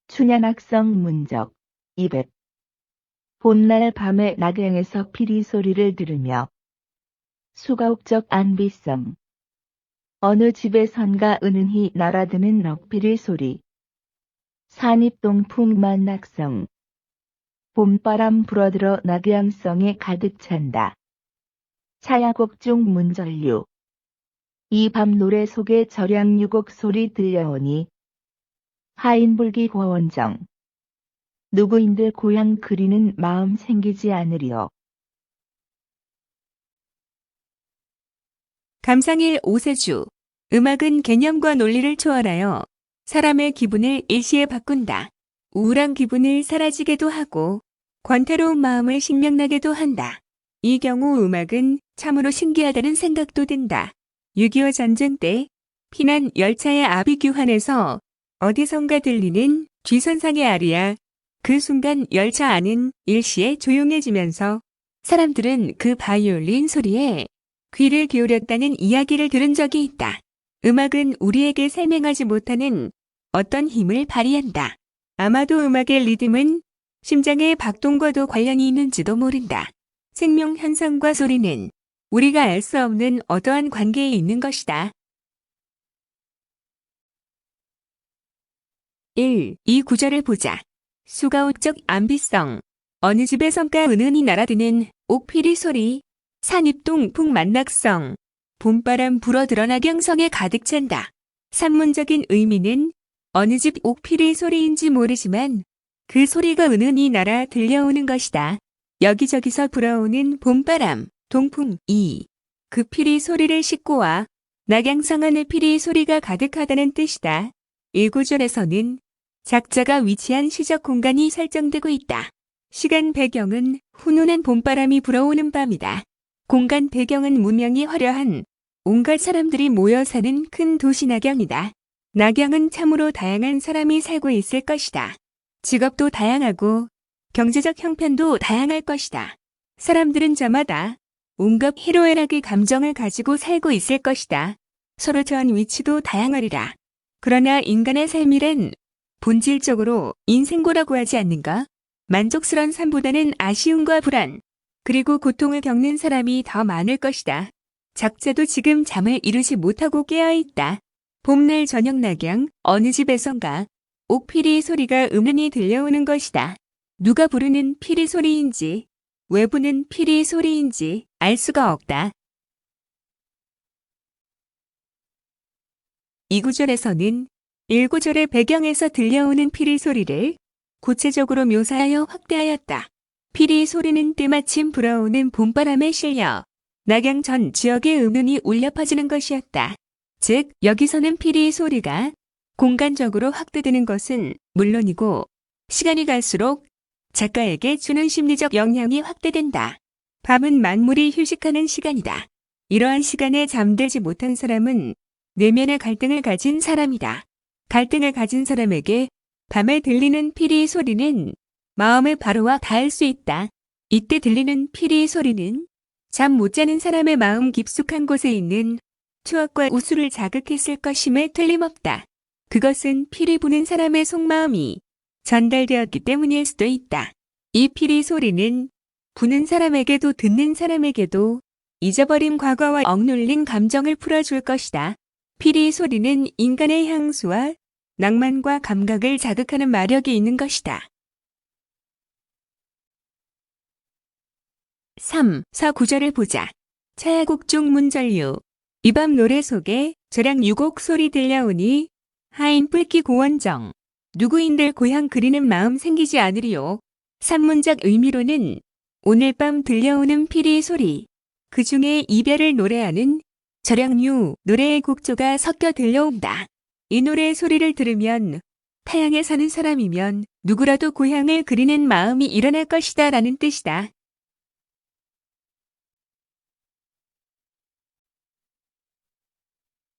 춘향악성 문적 200 봄날 밤의 낙양에서 피리 소리를 들으며 수가옥적 안비성 어느 집에선가 은은히 날아드는 넋피리 소리 산입동풍 만낙성 봄바람 불어들어 낙양성에 가득 찬다. 차야곡중 문전류 이 밤 노래 속에 절양유곡 소리 들려오니 하인불기 고원정 누구인들 고향 그리는 마음 생기지 않으리요. 감상일 오세주. 음악은 개념과 논리를 초월하여 사람의 기분을 일시에 바꾼다. 우울한 기분을 사라지게도 하고 권태로운 마음을 신명나게도 한다. 이 경우 음악은 참으로 신기하다는 생각도 든다. 6.25 전쟁 때 피난 열차의 아비규환에서 어디선가 들리는 쥐선상의 아리아. 그 순간 열차 안은 일시에 조용해지면서 사람들은 그 바이올린 소리에 귀를 기울였다는 이야기를 들은 적이 있다. 음악은 우리에게 설명하지 못하는 어떤 힘을 발휘한다. 아마도 음악의 리듬은 심장의 박동과도 관련이 있는지도 모른다. 생명 현상과 소리는 우리가 알 수 없는 어떠한 관계에 있는 것이다. 1. 이 구절을 보자. 수가옥적 안비성. 어느 집에선가 은은히 날아드는 옥피리 소리. 산입동 풍만낙성. 봄바람 불어들어 낙양성에 가득 찬다. 산문적인 의미는 어느 집 옥피리 소리인지 모르지만 그 소리가 은은히 날아 들려오는 것이다. 여기저기서 불어오는 봄바람, 동풍이 그 피리 소리를 싣고 와 낙양성 안에 피리 소리가 가득하다는 뜻이다. 1구절에서는 작자가 위치한 시적 공간이 설정되고 있다. 시간 배경은 훈훈한 봄바람이 불어오는 밤이다. 공간 배경은 무명이 화려한 온갖 사람들이 모여 사는 큰 도시 낙양이다. 낙양은 참으로 다양한 사람이 살고 있을 것이다. 직업도 다양하고 경제적 형편도 다양할 것이다. 사람들은 저마다 온갖 희로애락의 감정을 가지고 살고 있을 것이다. 서로 처한 위치도 다양하리라. 그러나 인간의 삶이란 본질적으로 인생고라고 하지 않는가? 만족스러운 삶보다는 아쉬움과 불안, 그리고 고통을 겪는 사람이 더 많을 것이다. 작자도 지금 잠을 이루지 못하고 깨어있다. 봄날 저녁 낙양, 어느 집에선가 옥피리 소리가 은은히 들려오는 것이다. 누가 부르는 피리 소리인지, 왜 부는 피리 소리인지 알 수가 없다. 2구절에서는 1구절의 배경에서 들려오는 피리 소리를 구체적으로 묘사하여 확대하였다. 피리 소리는 때마침 불어오는 봄바람에 실려 낙양 전 지역에 은은히 울려 퍼지는 것이었다. 즉, 여기서는 피리 소리가 공간적으로 확대되는 것은 물론이고 시간이 갈수록 작가에게 주는 심리적 영향이 확대된다. 밤은 만물이 휴식하는 시간이다. 이러한 시간에 잠들지 못한 사람은 내면의 갈등을 가진 사람이다. 갈등을 가진 사람에게 밤에 들리는 피리 소리는 마음의 바로와 닿을 수 있다. 이때 들리는 피리 소리는 잠 못 자는 사람의 마음 깊숙한 곳에 있는 추억과 우수를 자극했을 것임에 틀림없다. 그것은 피리 부는 사람의 속마음이 전달되었기 때문일 수도 있다. 이 피리 소리는 부는 사람에게도 듣는 사람에게도 잊어버린 과거와 억눌린 감정을 풀어줄 것이다. 피리 소리는 인간의 향수와 낭만과 감각을 자극하는 마력이 있는 것이다. 3. 4구절을 보자. 차야곡중 문전류. 이 밤 노래 속에 절양유곡 소리 들려오니 하인 뿔기 고원정. 누구인들 고향 그리는 마음 생기지 않으리요. 산문적 의미로는 오늘 밤 들려오는 피리 소리, 그 중에 이별을 노래하는 절양유 노래의 곡조가 섞여 들려온다. 이 노래의 소리를 들으면 타향에 사는 사람이면 누구라도 고향을 그리는 마음이 일어날 것이다 라는 뜻이다.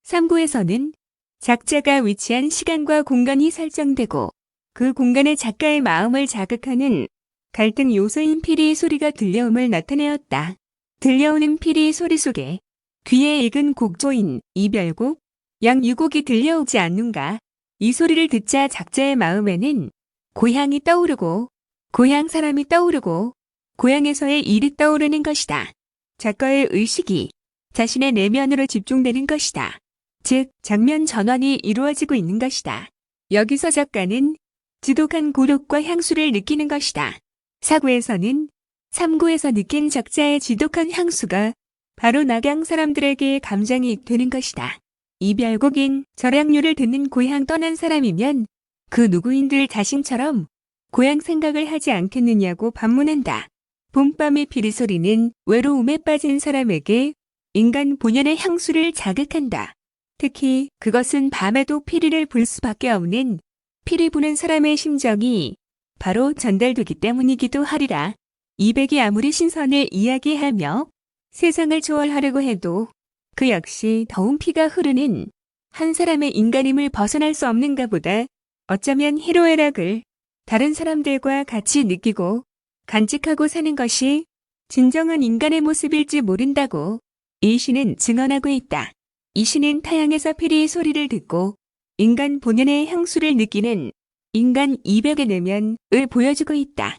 3구에서는 작자가 위치한 시간과 공간이 설정되고 그 공간의 작가의 마음을 자극하는 갈등 요소인 피리 소리가 들려옴을 나타내었다. 들려오는 피리 소리 속에 귀에 익은 곡조인 이별곡, 양유곡이 들려오지 않는가? 이 소리를 듣자 작자의 마음에는 고향이 떠오르고, 고향 사람이 떠오르고, 고향에서의 일이 떠오르는 것이다. 작가의 의식이 자신의 내면으로 집중되는 것이다. 즉, 장면 전환이 이루어지고 있는 것이다. 여기서 작가는 지독한 고독과 향수를 느끼는 것이다. 사구에서는 삼구에서 느낀 작자의 지독한 향수가 바로 낙양 사람들에게 감정이 되는 것이다. 이별곡인 절약류를 듣는 고향 떠난 사람이면 그 누구인들 자신처럼 고향 생각을 하지 않겠느냐고 반문한다. 봄밤의 피리소리는 외로움에 빠진 사람에게 인간 본연의 향수를 자극한다. 특히 그것은 밤에도 피리를 불 수밖에 없는 피리 부는 사람의 심정이 바로 전달되기 때문이기도 하리라. 이백이 아무리 신선을 이야기하며 세상을 초월하려고 해도 그 역시 더운 피가 흐르는 한 사람의 인간임을 벗어날 수 없는가 보다. 어쩌면 희로애락을 다른 사람들과 같이 느끼고 간직하고 사는 것이 진정한 인간의 모습일지 모른다고 이 시는 증언하고 있다. 이 시는 타향에서 피리의 소리를 듣고 인간 본연의 향수를 느끼는 인간 이백의 내면을 보여주고 있다.